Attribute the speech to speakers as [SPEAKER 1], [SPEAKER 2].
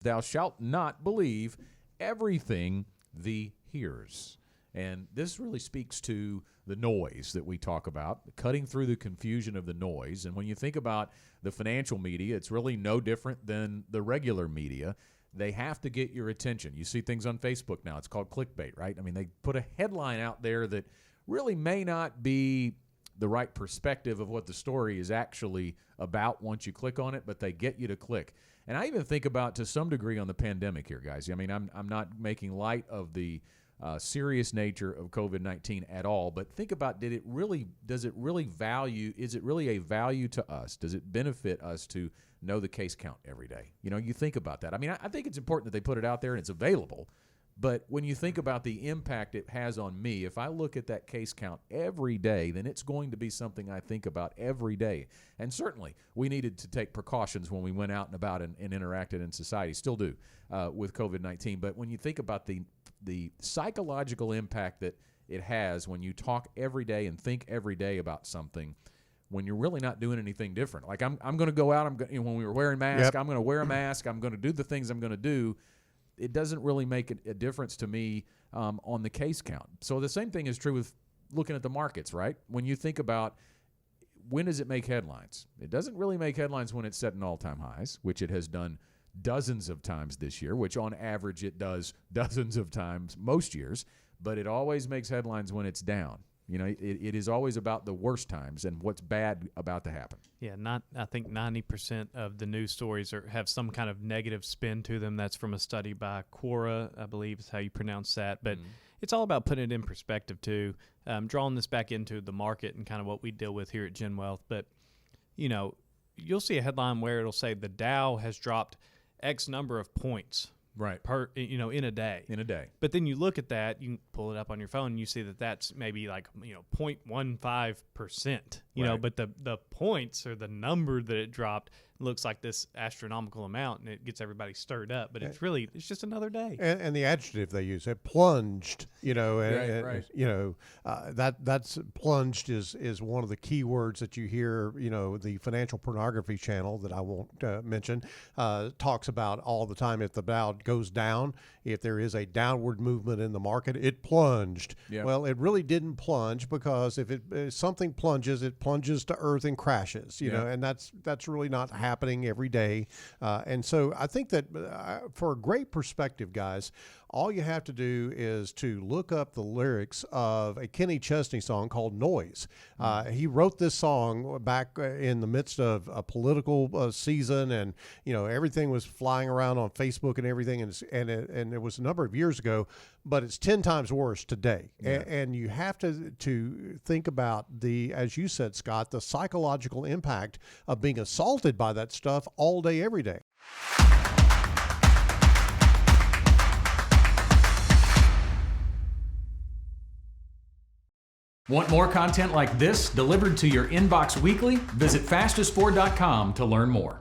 [SPEAKER 1] thou shalt not believe everything thee hears. And this really speaks to the noise that we talk about, cutting through the confusion of the noise. And when you think about the financial media, it's really no different than the regular media. They have to get your attention. You see things on Facebook now. It's called clickbait, right? I mean, they put a headline out there that really may not be the right perspective of what the story is actually about once you click on it, but they get you to click. And I even think about, to some degree, on the pandemic here, guys. I mean, I'm not making light of the serious nature of COVID-19 at all, but think about, is it really a value to us? Does it benefit us to know the case count every day? You know, you think about that. I mean, I think it's important that they put it out there and it's available, but when you think about the impact it has on me, if I look at that case count every day, then it's going to be something I think about every day. And certainly, we needed to take precautions when we went out and about and interacted in society, still do, with COVID-19. But when you think about the psychological impact that it has when you talk every day and think every day about something, when you're really not doing anything different. Like I'm going to go out, when we were wearing masks, I'm going to wear a mask, I'm going to do the things I'm going to do. It doesn't really make a difference to me on the case count. So the same thing is true with looking at the markets, right? When you think about, when does it make headlines? It doesn't really make headlines when it's setting all-time highs, which it has done dozens of times this year, which on average it does dozens of times most years, but it always makes headlines when it's down. You know, it is always about the worst times and what's bad about to happen.
[SPEAKER 2] Yeah, I think 90% of the news stories have some kind of negative spin to them. That's from a study by Quora, I believe is how you pronounce that. But it's all about putting it in perspective too, drawing this back into the market and kind of what we deal with here at Gen Wealth. But, you know, you'll see a headline where it'll say the Dow has dropped X number of points.
[SPEAKER 1] Right.
[SPEAKER 2] In a day.
[SPEAKER 1] In a day.
[SPEAKER 2] But then you look at that, you can pull it up on your phone, and you see that that's maybe like, 0.15%, you know, but the points or the number that it dropped looks like this astronomical amount, and it gets everybody stirred up. But it's just another day.
[SPEAKER 3] And the adjective they use, it plunged, that's plunged is one of the key words that you hear, the Financial Pornography Channel that I won't mention, talks about all the time. If the Dow goes down, if there is a downward movement in the market, it plunged. Yeah. Well, it really didn't plunge, because if something plunges, it plunges to earth and crashes, you know, and that's really not happening every day. And so I think that for a great perspective, guys, all you have to do is to look up the lyrics of a Kenny Chesney song called Noise. He wrote this song back in the midst of a political season, and, everything was flying around on Facebook and everything. And it was a number of years ago, but it's 10 times worse today. Yeah. And you have to think about as you said, Scott, the psychological impact of being assaulted by that stuff all day, every day.
[SPEAKER 1] Want more content like this delivered to your inbox weekly? Visit fastest4.com to learn more.